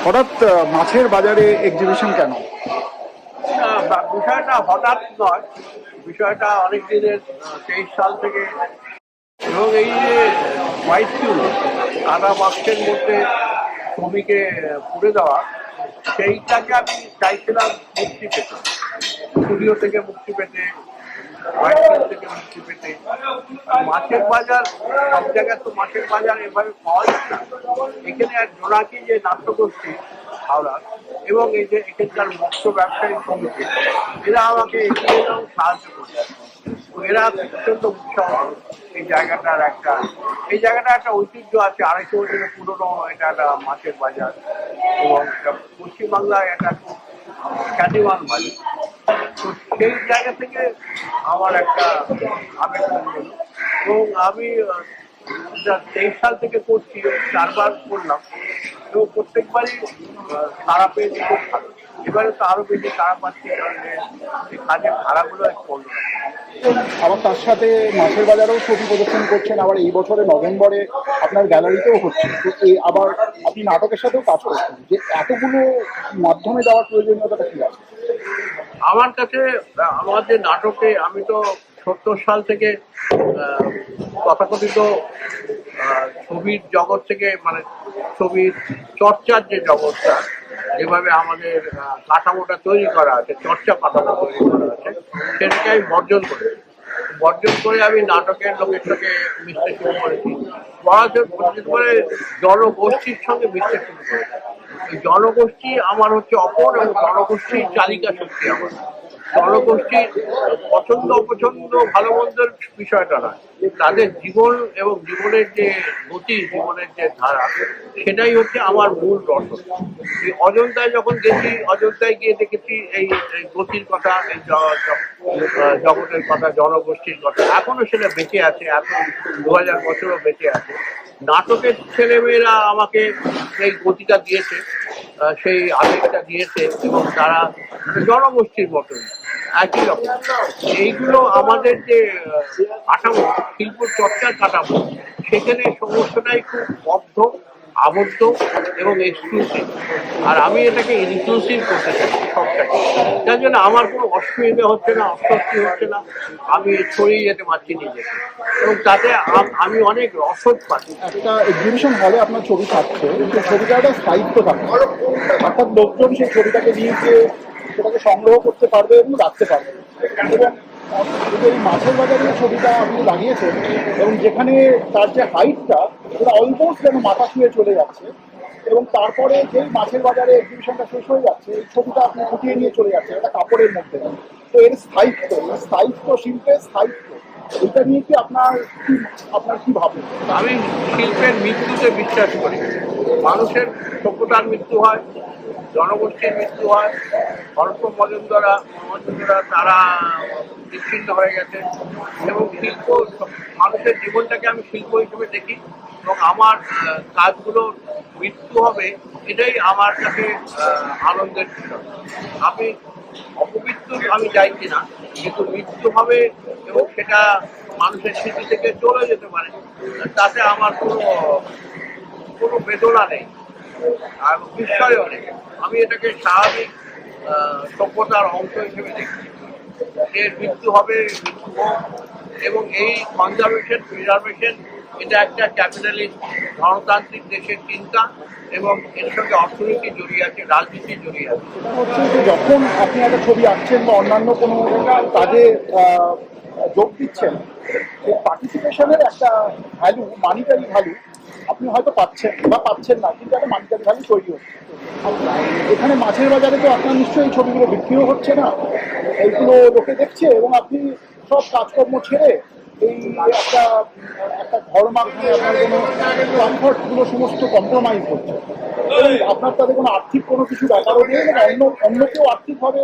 হঠাৎ মাছের বাজারে এক্সিবিশন কেন? বিষয়টা হঠাৎ নয়, বিষয়টা অনেক দিনের 23 সাল থেকে। এবং এই যে হোয়াইট কিউ সাদা বাক্সের মধ্যে ছবিকে পুড়ে দেওয়া, সেইটাকে আমি চাইছিলাম মুক্তি পেতে, স্টুডিও থেকে মুক্তি পেতে, হোয়াইট কিউ থেকে মুক্তি পেতে। মাছের বাজার, সব জায়গায় তো মাছের বাজার এভাবে পাওয়া যায় না। এখানে এক জোনাকি যে নাট্যগোষ্ঠী হাওড়া এবং এই যে এখানকার মৎস্য ব্যবসায়ী সমিতি, এরা আমাকে এগিয়ে এলেও সাহায্য করছে। এরা প্রচন্ড উৎসাহ। এই জায়গাটা একটা ঐতিহ্য আছে, 250 বছরের পুরনো। এটা একটা মাছের বাজার এবং পশ্চিমবাংলায় একটা খুব খ্যাতিমান বাজার। তো সেই জায়গা থেকে আমার একটা আবেগ হলো। এবং আমি 23 সাল থেকে করছি, 4বার করলাম এবং প্রত্যেকবারই সারা পেয়েছি খুব ভালো। এবারে তো আরো বেশি সারা পাচ্ছি, কারণ কাজের ধারাগুলো একটু অন্য। আবার তার সাথে মাছের বাজারেও ছবি প্রদর্শন করছেন, আবার এই বছরে নভেম্বরে আপনার গ্যালারিতেও হচ্ছে। তো আবার আপনি নাটকের সাথেও কাজ করছেন, যে এতগুলো মাধ্যমে যাওয়ার প্রয়োজনীয়তাটা কি আছে? আমার কাছে আমাদের নাটকে, আমি তো 70 সাল থেকে তথাকথিত ছবির জগৎ থেকে, মানে ছবির চর্চার যে জগৎটা, যেভাবে আমাদের কাঠামোটা তৈরি করা আছে, চর্চা কাঠামো তৈরি করা আছে, সেটাকে আমি বর্জন করে আমি নাটকের লোকের সাথে মিশতে শুরু করেছি। পরে জনগোষ্ঠীর সঙ্গে মিশতে শুরু করেছি। এই জনগোষ্ঠী আমার হচ্ছে অপর, এবং জনগোষ্ঠীর চালিকা শক্তি আমার। জনগোষ্ঠীর পছন্দ অপছন্দ ভালো মন্দের বিষয়টা নয়, তাদের জীবন এবং জীবনের যে গতি, জীবনের যে ধারা, সেটাই হচ্ছে আমার মূল রসদ। এই অযোধ্যায় যখন গেছি, অযোধ্যায় গিয়ে দেখেছি এই গতির কথা, এই জগতের কথা, জনগোষ্ঠীর কথা এখনো সেটা বেঁচে আছে, এখন 2000 বছরও বেঁচে আছে। নাটকের ছেলেমেয়েরা আমাকে সেই গতিটা দিয়েছে, সেই আবেগটা দিয়েছে, এবং তারা জনগোষ্ঠীর মতন একই রকম। এইগুলো আমাদের যে কাঠামো, শিল্প চর্চার কাঠামো, সেখানে সমস্তটাই খুব বদ্ধ, আবদ্ধ এবং এক্সক্লুসিভ। আর আমি এটাকে ইনক্লুসিভ করতে চাই সবটাকে। যার জন্য আমার কোনো অসুবিধা হচ্ছে না, অস্বস্তি হচ্ছে না। আমি ছড়িয়ে যেতে পারছি নিজেকে, এবং তাতে আমি অনেক রসদ পাচ্ছি। একটা এক্সিবিশন হলে আপনার ছবি থাকছে, সেই ছবিটা একটা স্থায়িত্ব থাকবে, অর্থাৎ লোকজন সেই ছবিটাকে নিয়ে গিয়ে সেটাকে সংগ্রহ করতে পারবে এবং রাখতে পারবে। এবং এই মাছের বাজারে যে ছবিটা আপনি লাগিয়েছেন, এবং যেখানে তার যে হাইটটা, সেটা অলমোস্ট যেন মাথা ছুঁয়ে চলে যাচ্ছে, এবং তারপরে যেই মাছের বাজারে এক্সিবিশনটা শেষ হয়ে যাচ্ছে, এই ছবিটা আপনি ফুটিয়ে নিয়ে চলে যাচ্ছে একটা কাপড়ের মধ্যে। তো এর স্থায়িত্ব, শিল্পের স্থায়িত্ব, এটা নিয়ে কি আপনার কি ভাবনা? আমি শিল্পের মৃত্যুতে বিশ্বাস করি। মানুষের সভ্যতার মৃত্যু হয়, জনগোষ্ঠীর মৃত্যু হয়। অল্প মজুমদারা তারা বিচ্ছিন্ন হয়ে গেছে, এবং শিল্প, মানুষের জীবনটাকে আমি শিল্প হিসেবে দেখি, এবং আমার কাজগুলোর মৃত্যু হবে, এটাই আমার কাছে আনন্দের বিষয়। আমি অপমৃত্যু আমি চাইছি না, কিন্তু মৃত্যু হবে এবং সেটা মানুষের স্মৃতি থেকে চলে যেতে পারে, তাতে আমার কোনো কোনো বেদনা নেই আর বিস্ময়ও নেই। আমি এটাকে স্বাভাবিক সভ্যতার অংশ হিসেবে দেখি। এর মৃত্যু হবে, মৃত্যু হোক, এবং এই কনজারভেশন, প্রিজার্ভেশন, এটা একটা ক্যাপিটালিস্ট গণতান্ত্রিক দেশের চিন্তা, এবং এর সঙ্গে অর্থনীতি জড়িয়ে আছে, রাজনীতি জড়িয়ে আছে। হচ্ছে যে যখন আপনি একটা ছবি আঁকছেন বা অন্যান্য কোনো কাজে যোগ দিচ্ছেন, সেই পার্টিসিপেশনের একটা ভ্যালু, মানিটারি ভ্যালু আপনি হয়তো পাচ্ছেন বা পাচ্ছেন না, কিন্তু একটা মানিটারি ভ্যালু তৈরি হচ্ছে। এখানে মাছের বাজারে তো আপনার নিশ্চয়ই এই ছবিগুলো বিক্রিও হচ্ছে না, এইগুলো লোকে দেখছে, এবং আপনি সব কাজকর্ম ছেড়ে এই একটা একটা ঘর মাধ্যমে আপনার কোনো কমফর্টগুলো সমস্ত কম্প্রোমাইজ হচ্ছে। এবং আপনার তাদের কোনো আর্থিক কোনো কিছু ব্যাপারও নেই, এবং অন্য কেউ আর্থিকভাবে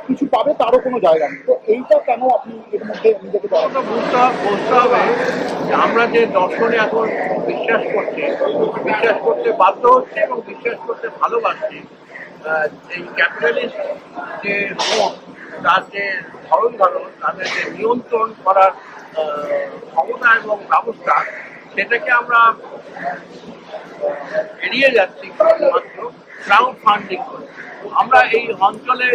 কিছু পাবে তারও কোনো জায়গা নেই। তো এইটা কেন আপনি এর মধ্যে নিজেকে বুঝতে হবে যে আমরা যে দর্শনে এখন বিশ্বাস করতে বাধ্য হচ্ছে, এবং বিশ্বাস করতে ভালোবাসছি। এই ক্যাপিটালিস্ট যে মন, তার যে ধরন, তাদের যে নিয়ন্ত্রণ করার ক্ষমতা এবং ব্যবস্থা, সেটাকে আমরা এড়িয়ে যাচ্ছি শুধুমাত্র ক্রাউড ফান্ডিং করে আমরা এই অঞ্চলে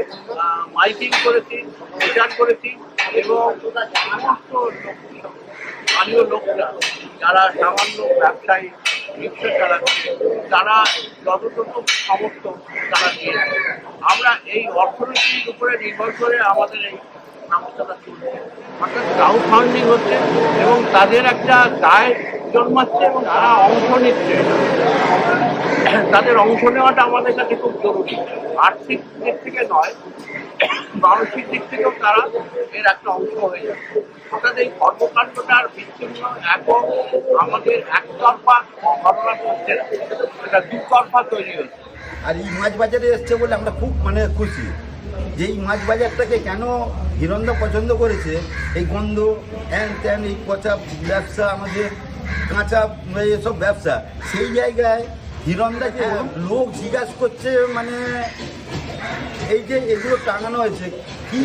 মাইকিং করেছি, প্রচার করেছি এবং সমস্ত স্থানীয় লোকরা যারা সামান্য ব্যবসায়ী রিক্সা চালাচ্ছে তারা যতটুকু সমর্থ তারা দিয়েছে। আমরা এই অর্থনীতির উপরে নির্ভর করে আমাদের এই সংস্থাটা চলছে, অর্থাৎ ক্রাউড ফান্ডিং হচ্ছে এবং তাদের একটা দায় জন্মাচ্ছে এবং তারা অংশ নিচ্ছে। তাদের অংশ নেওয়াটা আমাদের কাছে খুব জরুরি, আর্থিক দিক থেকে নয়, মানসিক দিক থেকেও তারা এর একটা অংশ হয়ে যাচ্ছে। অর্থাৎ এই কর্মকাণ্ডটার বিচ্ছিন্ন একক আমাদের একতরফা ঘটনা করছে না, এটা দুতরফা তৈরি হচ্ছে। আর এই মাছ বাজারে এসছে বলে আমরা খুব মানে খুশি যে এই মাছ বাজারটাকে কেন হিরণদা পছন্দ করেছে। এই গন্ধ হ্যান ত্যান এই পচা ব্যবসা, আমাদের কাঁচা এসব ব্যবসা, সেই জায়গায় হিরণদাকে লোক জিজ্ঞাসা করছে মানে এই যে এগুলো টাঙানো হয়েছে কি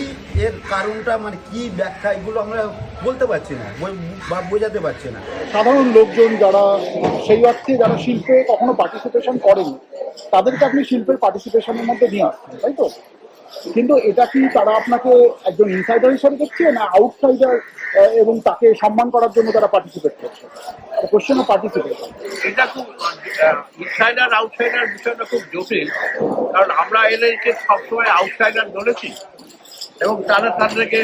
এর কারণটা মানে কি ব্যাখ্যা, এগুলো আমরা বলতে পারছি না বা বোঝাতে পারছি না। সাধারণ লোকজন যারা সেই অর্থে যারা শিল্পে কখনো পার্টিসিপেশন করেনি তাদেরকে আপনি শিল্পের পার্টিসিপেশনের মধ্যে নিয়ে আসছেন, তাই তো? কিন্তু এটা কি তারা আপনাকে একজন ইনসাইডার হিসাবে দেখছে না আউটসাইডার এবং তাকে সম্মান করার জন্য তারা পার্টিসিপেট করছে? কোশ্চেন অফ পার্টিসিপেশন, এটা খুব ইনসাইডার আউটসাইডার বিষয়টা খুব জটিল, কারণ আমরা এদেরকে সবসময় আউটসাইডার ধরেছি এবং তারা তাদেরকে,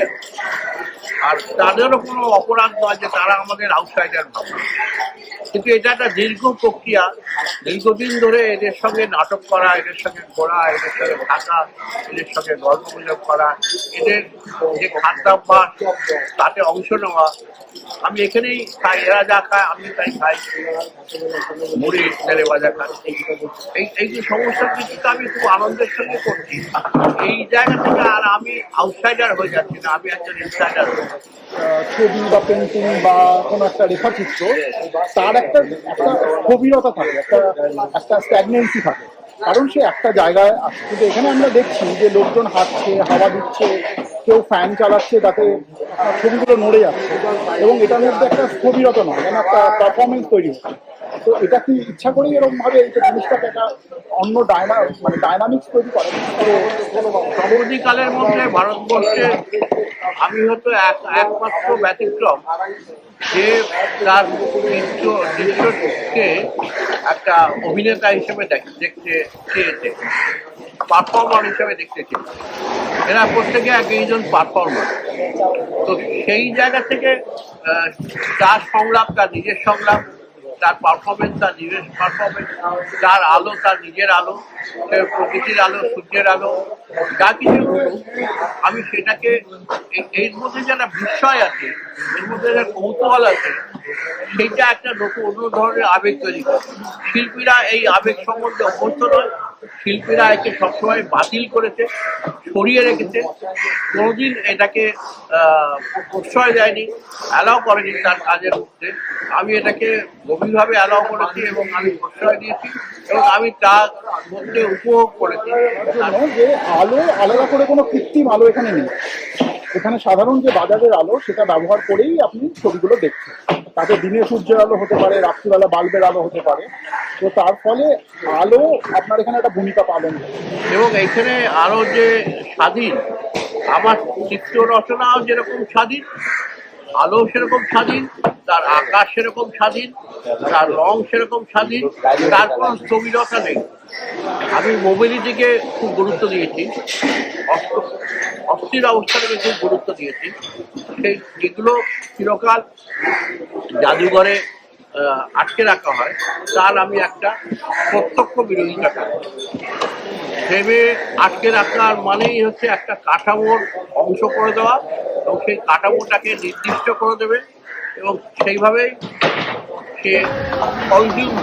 আর তাদেরও কোনো অপরাধ নয় যে তারা আমাদের আউটসাইডার ভাবে, কিন্তু এটা একটা দীর্ঘ প্রক্রিয়া। দীর্ঘদিন ধরে এদের সঙ্গে নাটক করা, এদের সঙ্গে ঘোরা, এদের সঙ্গে থাকা, এদের সঙ্গে গল্প গুজব করা, এদের যে খাদ্যাভ্যাস তাতে অংশ নেওয়া। আমি এখানেই খাই, এরা যা খায় আমি তাই খাই, মুড়ি তেলে ভাজা খাই, এই যে সমস্ত কিছুটা আমি খুব আনন্দের সঙ্গে করছি। এই জায়গা থেকে আর আমি আউটসাইডার হয়ে যাচ্ছি না, আমি একজন ইনসাইডার হয়ে যাচ্ছি। ছবি বা পেন্টিং বা কোনো একটা রেখাচিত্র, তার একটা একটা গভীরতা থাকে, একটা স্ট্যাগনেন্সি থাকে, কারণ সে একটা জায়গায় আসছে। কিন্তু এখানে আমরা দেখছি যে লোকজন হাঁটছে, হাওয়া দিচ্ছে, কেউ ফ্যান চালাচ্ছে, তাতে ছবিগুলো নড়ে যাচ্ছে এবং এটার মধ্যে একটা স্থবিরতা নয়, যেন একটা পারফরমেন্স তৈরি হচ্ছে। তো এটা কি ইচ্ছা করেই এরকম ভাবে এই জিনিসটাকে একটা অন্য ডায়নামিক্স তৈরি করে? পরবর্তীকালের মধ্যে ভারতবর্ষে আমি হয়তো একমাত্র ব্যতিক্রম যে তার দৃশ্যকে একটা অভিনেতা হিসেবে দেখতে চেয়েছে, পারফর্মার হিসেবে দেখতে চেয়েছে। এরা প্রত্যেকে একজন পারফর্মার। তো সেই জায়গা থেকে তার সংলাপ, তার নিজের সংলাপ, তার পারফরমেন্স, তার নিজের পারফরমেন্স, তার আলো, তার নিজের আলো, প্রকৃতির আলো, সূর্যের আলো, যা কিছু আমি সেটাকে এর মধ্যে যারা বিস্ময় আছে, এর মধ্যে যারা কৌতূহল আছে, সেইটা একটা নতুন অন্য ধরনের আবেগ তৈরি করে। শিল্পীরা এই আবেগ সম্বন্ধে অভ্যস্ত নয়, শিল্পীরা একে সবসময় বাতিল করেছে, সরিয়ে রেখেছে, কোনোদিন এটাকে প্রশ্রয় দেয়নি, অ্যালাউ করেনি তার কাজের মধ্যে। আমি এটাকে গভীরভাবে অ্যালাউ করেছি এবং আমি প্রশ্রয় দিয়েছি এবং আমি তার মধ্যে উপভোগ করেছি। যে আলো আলাদা করে কোনো কৃত্রিম আলো এখানে নেই, এখানে সাধারণ যে বাজারের আলো সেটা ব্যবহার করেই আপনি ছবিগুলো দেখছেন। তাতে দিনে সূর্যের আলো হতে পারে, রাত্রিবেলা বাল্বের আলো হতে পারে। তো তার ফলে আলো আপনার এখানে একটা ভূমিকা পালন করে। এবং এখানে আরো যে স্বাধীন, আমার চিত্র রচনাও যেরকম স্বাধীন, আলো সেরকম স্বাধীন, তার আকাশ সেরকম স্বাধীন, তার রং সেরকম স্বাধীন, তার কোনো স্থবিরতা নেই। আমি মোবিলিটিকে খুব গুরুত্ব দিয়েছি, অস্থির অবস্থাটাকে খুব গুরুত্ব দিয়েছি। সেই যেগুলো চিরকাল জাদুঘরে আটকে রাখা হয় তার আমি একটা প্রত্যক্ষ বিরোধিতা করি। ভেবে আটকে রাখার মানেই হচ্ছে একটা কাঠামোর অংশ করে দেওয়া এবং সেই কাঠামোটাকে নির্দিষ্ট করে দেবে এবং সেইভাবেই সে কনজিউম